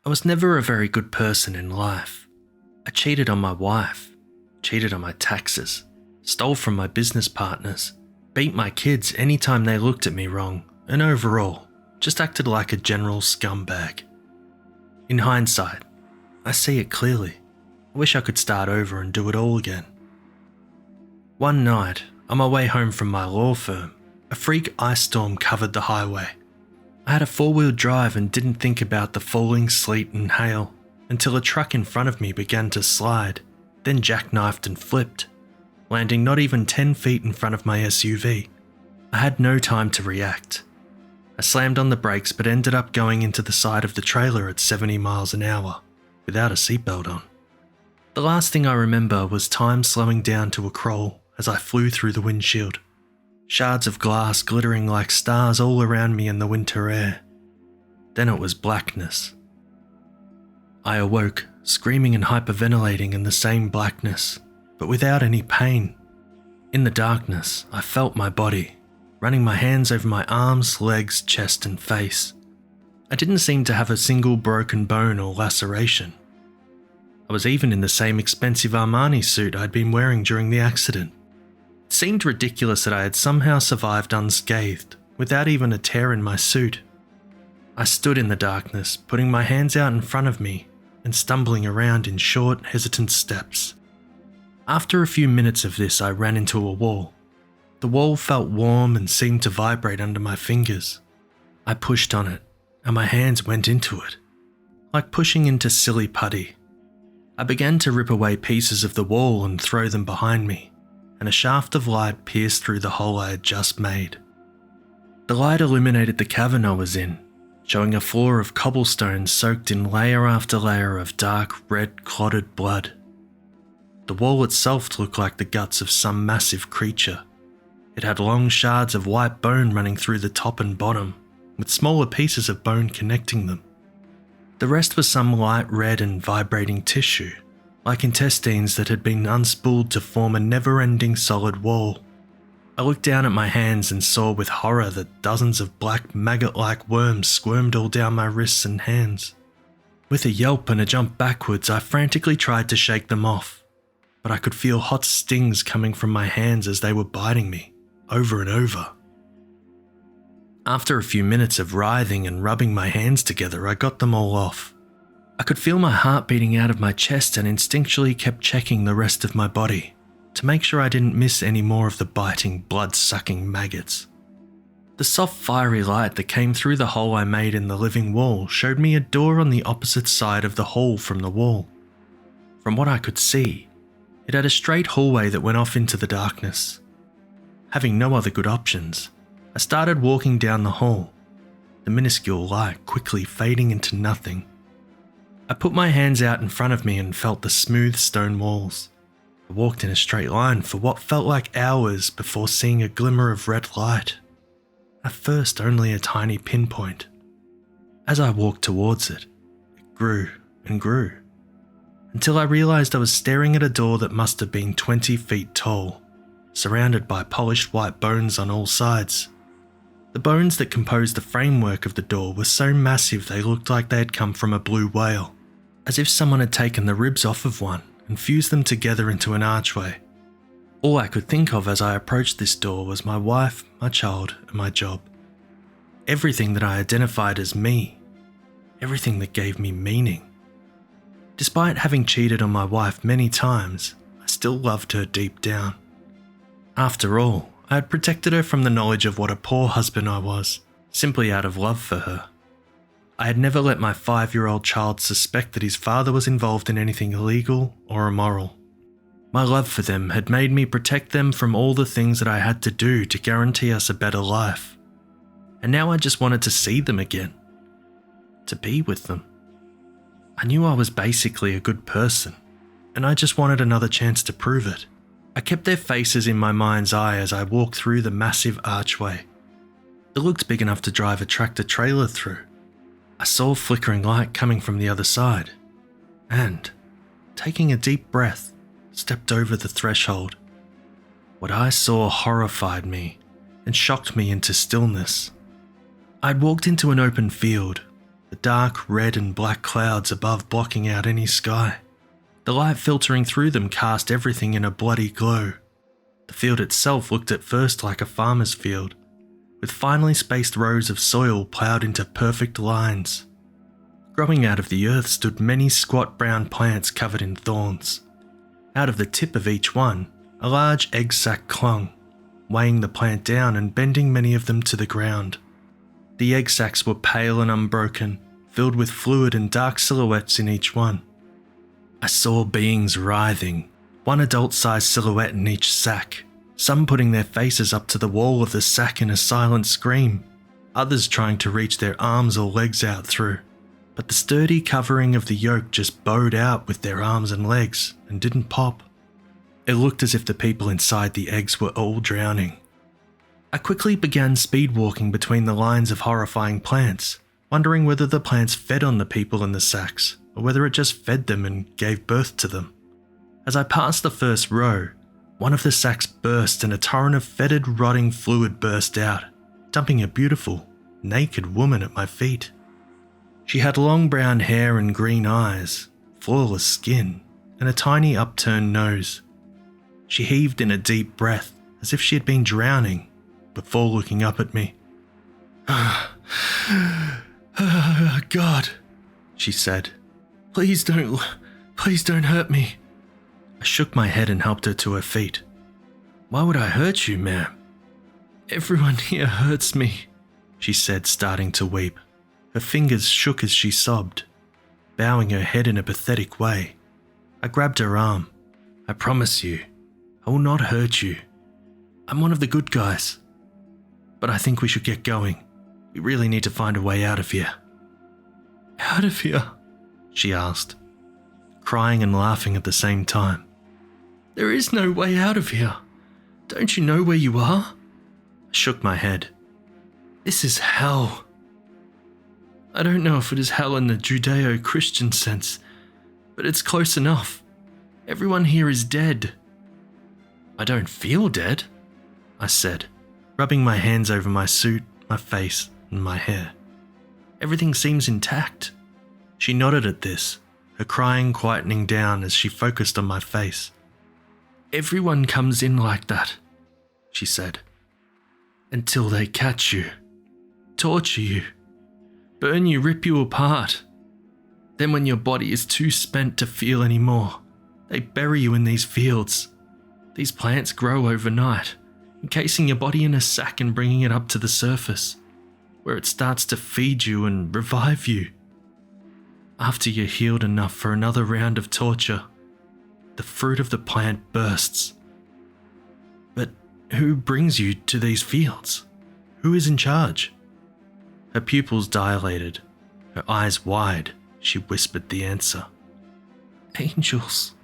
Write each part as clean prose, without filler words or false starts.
I was never a very good person in life. I cheated on my wife, cheated on my taxes, stole from my business partners, beat my kids anytime they looked at me wrong, and overall, just acted like a general scumbag. In hindsight, I see it clearly. I wish I could start over and do it all again. One night, on my way home from my law firm, a freak ice storm covered the highway. I had a four-wheel drive and didn't think about the falling sleet and hail until a truck in front of me began to slide, then jackknifed and flipped, landing not even 10 feet in front of my SUV. I had no time to react. I slammed on the brakes but ended up going into the side of the trailer at 70 miles an hour, without a seatbelt on. The last thing I remember was time slowing down to a crawl as I flew through the windshield. Shards of glass glittering like stars all around me in the winter air. Then it was blackness. I awoke, screaming and hyperventilating in the same blackness, but without any pain. In the darkness, I felt my body, running my hands over my arms, legs, chest and face. I didn't seem to have a single broken bone or laceration. I was even in the same expensive Armani suit I'd been wearing during the accident. It seemed ridiculous that I had somehow survived unscathed, without even a tear in my suit. I stood in the darkness, putting my hands out in front of me and stumbling around in short, hesitant steps. After a few minutes of this, I ran into a wall. The wall felt warm and seemed to vibrate under my fingers. I pushed on it, and my hands went into it, like pushing into silly putty. I began to rip away pieces of the wall and throw them behind me, and a shaft of light pierced through the hole I had just made. The light illuminated the cavern I was in, showing a floor of cobblestone soaked in layer after layer of dark, red, clotted blood. The wall itself looked like the guts of some massive creature. It had long shards of white bone running through the top and bottom, with smaller pieces of bone connecting them. The rest was some light red and vibrating tissue, like intestines that had been unspooled to form a never-ending solid wall. I looked down at my hands and saw with horror that dozens of black maggot-like worms squirmed all down my wrists and hands. With a yelp and a jump backwards, I frantically tried to shake them off, but I could feel hot stings coming from my hands as they were biting me, over and over. After a few minutes of writhing and rubbing my hands together, I got them all off. I could feel my heart beating out of my chest and instinctually kept checking the rest of my body to make sure I didn't miss any more of the biting, blood-sucking maggots. The soft, fiery light that came through the hole I made in the living wall showed me a door on the opposite side of the hall from the wall. From what I could see, it had a straight hallway that went off into the darkness. Having no other good options, I started walking down the hall, the minuscule light quickly fading into nothing. I put my hands out in front of me and felt the smooth stone walls. I walked in a straight line for what felt like hours before seeing a glimmer of red light. At first only a tiny pinpoint. As I walked towards it, it grew and grew, until I realized I was staring at a door that must have been 20 feet tall, surrounded by polished white bones on all sides. The bones that composed the framework of the door were so massive they looked like they had come from a blue whale, as if someone had taken the ribs off of one and fused them together into an archway. All I could think of as I approached this door was my wife, my child, and my job. Everything that I identified as me. Everything that gave me meaning. Despite having cheated on my wife many times, I still loved her deep down. After all, I had protected her from the knowledge of what a poor husband I was, simply out of love for her. I had never let my 5-year-old child suspect that his father was involved in anything illegal or immoral. My love for them had made me protect them from all the things that I had to do to guarantee us a better life. And now I just wanted to see them again. To be with them. I knew I was basically a good person, and I just wanted another chance to prove it. I kept their faces in my mind's eye as I walked through the massive archway. It looked big enough to drive a tractor-trailer through. I saw flickering light coming from the other side, and, taking a deep breath, stepped over the threshold. What I saw horrified me and shocked me into stillness. I'd walked into an open field, the dark red and black clouds above blocking out any sky. The light filtering through them cast everything in a bloody glow. The field itself looked at first like a farmer's field, with finely spaced rows of soil ploughed into perfect lines. Growing out of the earth stood many squat brown plants covered in thorns. Out of the tip of each one, a large egg sac clung, weighing the plant down and bending many of them to the ground. The egg sacs were pale and unbroken, filled with fluid and dark silhouettes in each one. I saw beings writhing, one adult-sized silhouette in each sac, some putting their faces up to the wall of the sac in a silent scream, others trying to reach their arms or legs out through. But the sturdy covering of the yolk just bowed out with their arms and legs and didn't pop. It looked as if the people inside the eggs were all drowning. I quickly began speed walking between the lines of horrifying plants, wondering whether the plants fed on the people in the sacs, or whether it just fed them and gave birth to them. As I passed the first row, one of the sacs burst and a torrent of fetid, rotting fluid burst out, dumping a beautiful, naked woman at my feet. She had long brown hair and green eyes, flawless skin, and a tiny upturned nose. She heaved in a deep breath, as if she had been drowning, before looking up at me. God, she said. Please don't hurt me. I shook my head and helped her to her feet. Why would I hurt you, ma'am? Everyone here hurts me, she said, starting to weep. Her fingers shook as she sobbed, bowing her head in a pathetic way. I grabbed her arm. I promise you, I will not hurt you. I'm one of the good guys. But I think we should get going. We really need to find a way out of here. Out of here? She asked, crying and laughing at the same time. There is no way out of here. Don't you know where you are? I shook my head. This is hell. I don't know if it is hell in the Judeo-Christian sense, but it's close enough. Everyone here is dead. I don't feel dead, I said, rubbing my hands over my suit, my face, and my hair. Everything seems intact. She nodded at this, her crying quietening down as she focused on my face. Everyone comes in like that, she said, until they catch you, torture you, burn you, rip you apart. Then when your body is too spent to feel anymore, they bury you in these fields. These plants grow overnight, encasing your body in a sack and bringing it up to the surface, where it starts to feed you and revive you. After you're healed enough for another round of torture, the fruit of the plant bursts. But who brings you to these fields? Who is in charge? Her pupils dilated, her eyes wide, she whispered the answer. Angels.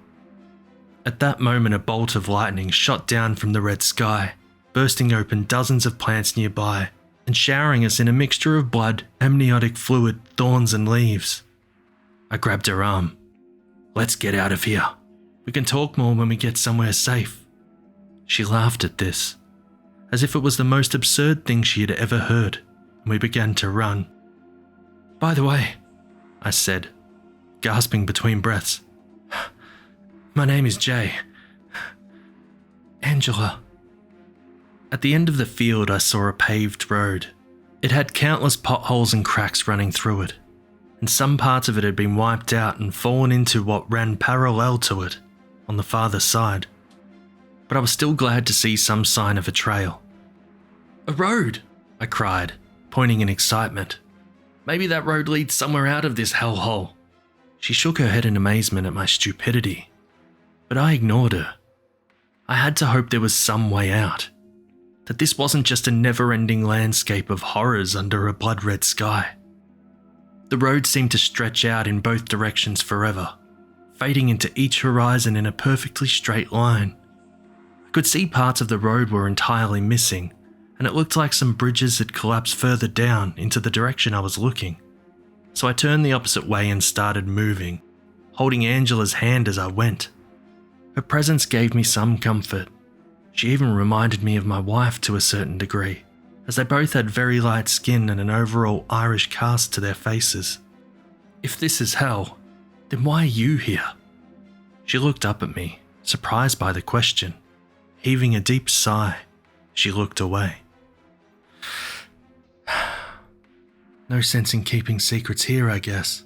At that moment, a bolt of lightning shot down from the red sky, bursting open dozens of plants nearby and showering us in a mixture of blood, amniotic fluid, thorns and leaves. I grabbed her arm. Let's get out of here. We can talk more when we get somewhere safe. She laughed at this, as if it was the most absurd thing she had ever heard, and we began to run. By the way, I said, gasping between breaths, my name is Jay. Angela. At the end of the field, I saw a paved road. It had countless potholes and cracks running through it, and some parts of it had been wiped out and fallen into what ran parallel to it on the farther side. But I was still glad to see some sign of a trail. A road, I cried, pointing in excitement. Maybe that road leads somewhere out of this hellhole. She shook her head in amazement at my stupidity, but I ignored her. I had to hope there was some way out, that this wasn't just a never-ending landscape of horrors under a blood-red sky. The road seemed to stretch out in both directions forever, fading into each horizon in a perfectly straight line. I could see parts of the road were entirely missing, and it looked like some bridges had collapsed further down into the direction I was looking. So I turned the opposite way and started moving, holding Angela's hand as I went. Her presence gave me some comfort. She even reminded me of my wife to a certain degree, as they both had very light skin and an overall Irish cast to their faces. "If this is hell, then why are you here?" She looked up at me, surprised by the question. Heaving a deep sigh, she looked away. "No sense in keeping secrets here, I guess.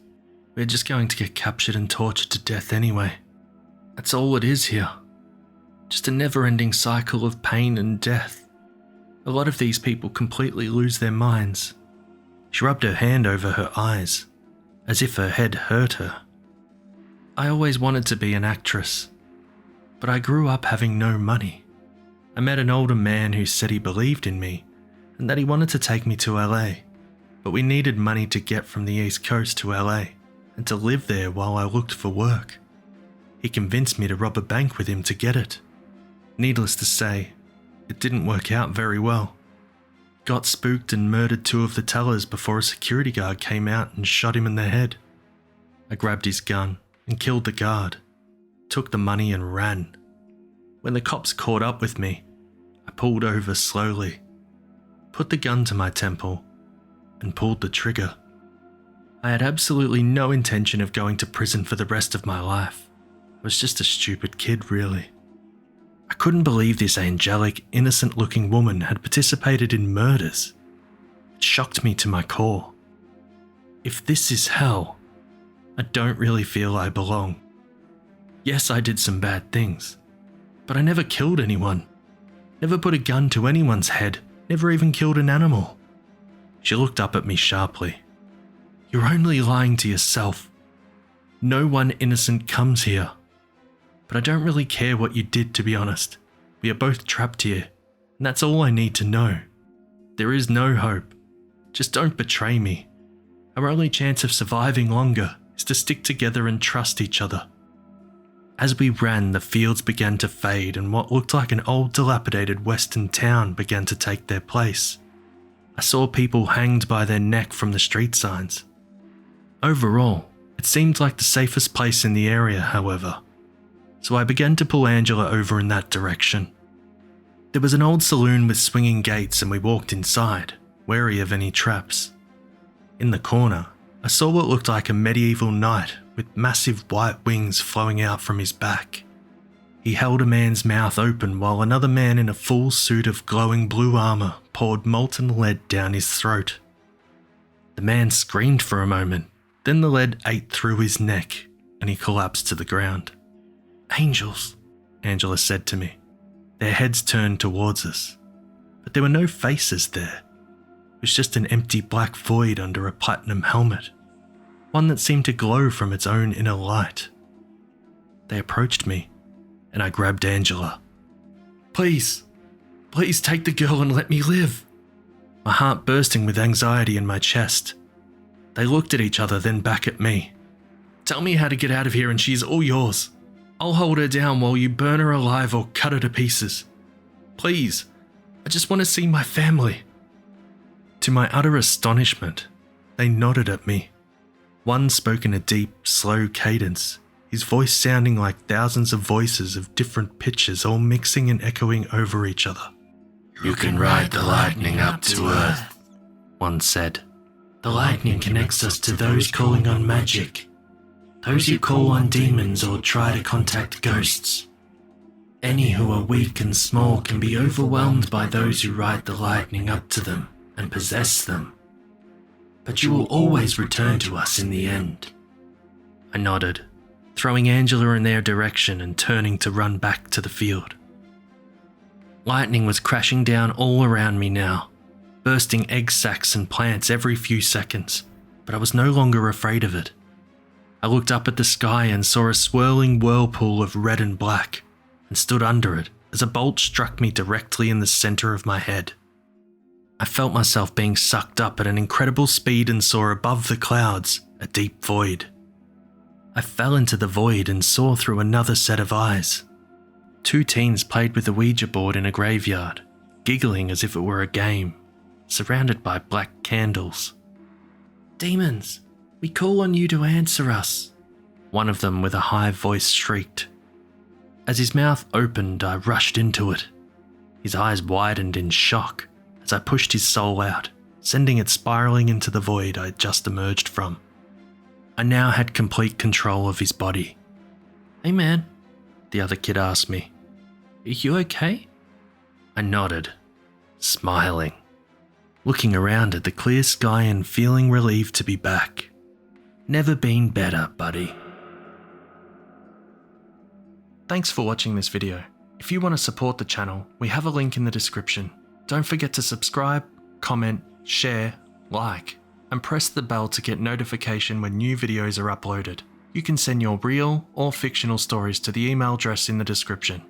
We're just going to get captured and tortured to death anyway. That's all it is here. Just a never-ending cycle of pain and death. A lot of these people completely lose their minds." She rubbed her hand over her eyes, as if her head hurt her. "I always wanted to be an actress, but I grew up having no money. I met an older man who said he believed in me and that he wanted to take me to LA, but we needed money to get from the East Coast to LA and to live there while I looked for work. He convinced me to rob a bank with him to get it. Needless to say, it didn't work out very well. Got spooked and murdered 2 of the tellers before a security guard came out and shot him in the head. I grabbed his gun and killed the guard, took the money and ran. When the cops caught up with me, I pulled over slowly, put the gun to my temple, and pulled the trigger. I had absolutely no intention of going to prison for the rest of my life. I was just a stupid kid, really. I couldn't believe this angelic, innocent-looking woman had participated in murders. It shocked me to my core. If this is hell, I don't really feel I belong. Yes, I did some bad things, but I never killed anyone. Never put a gun to anyone's head, never even killed an animal." She looked up at me sharply. "You're only lying to yourself. No one innocent comes here. But I don't really care what you did, to be honest. We are both trapped here, and that's all I need to know. There is no hope. Just don't betray me. Our only chance of surviving longer is to stick together and trust each other." As we ran, the fields began to fade and what looked like an old dilapidated western town began to take their place. I saw people hanged by their neck from the street signs. Overall, it seemed like the safest place in the area, however, so I began to pull Angela over in that direction. There was an old saloon with swinging gates and we walked inside, wary of any traps. In the corner, I saw what looked like a medieval knight with massive white wings flowing out from his back. He held a man's mouth open while another man in a full suit of glowing blue armor poured molten lead down his throat. The man screamed for a moment, then the lead ate through his neck and he collapsed to the ground. "Angels," Angela said to me. Their heads turned towards us, but there were no faces there. It was just an empty black void under a platinum helmet, one that seemed to glow from its own inner light. They approached me, and I grabbed Angela. Please take the girl and let me live." My heart bursting with anxiety in my chest. They looked at each other, then back at me. "Tell me how to get out of here and she's all yours. I'll hold her down while you burn her alive or cut her to pieces. Please, I just want to see my family." To my utter astonishment, they nodded at me. One spoke in a deep, slow cadence, his voice sounding like thousands of voices of different pitches all mixing and echoing over each other. "You can ride the lightning up to Earth," one said. "The lightning connects us to those calling on magic, those who call on demons or try to contact ghosts. Any who are weak and small can be overwhelmed by those who ride the lightning up to them and possess them. But you will always return to us in the end." I nodded, throwing Angela in their direction and turning to run back to the field. Lightning was crashing down all around me now, bursting egg sacs and plants every few seconds, but I was no longer afraid of it. I looked up at the sky and saw a swirling whirlpool of red and black, and stood under it as a bolt struck me directly in the center of my head. I felt myself being sucked up at an incredible speed and saw above the clouds a deep void. I fell into the void and saw through another set of eyes. 2 teens played with the Ouija board in a graveyard, giggling as if it were a game, surrounded by black candles. "Demons, we call on you to answer us," one of them with a high voice shrieked. As his mouth opened, I rushed into it. His eyes widened in shock as I pushed his soul out, sending it spiraling into the void I had just emerged from. I now had complete control of his body. "Hey man," the other kid asked me, "are you okay?" I nodded, smiling, looking around at the clear sky and feeling relieved to be back. Never been better, buddy. Thanks for watching this video. If you want to support the channel, we have a link in the description. Don't forget to subscribe, comment, share, like, and press the bell to get notification when new videos are uploaded. You can send your real or fictional stories to the email address in the description.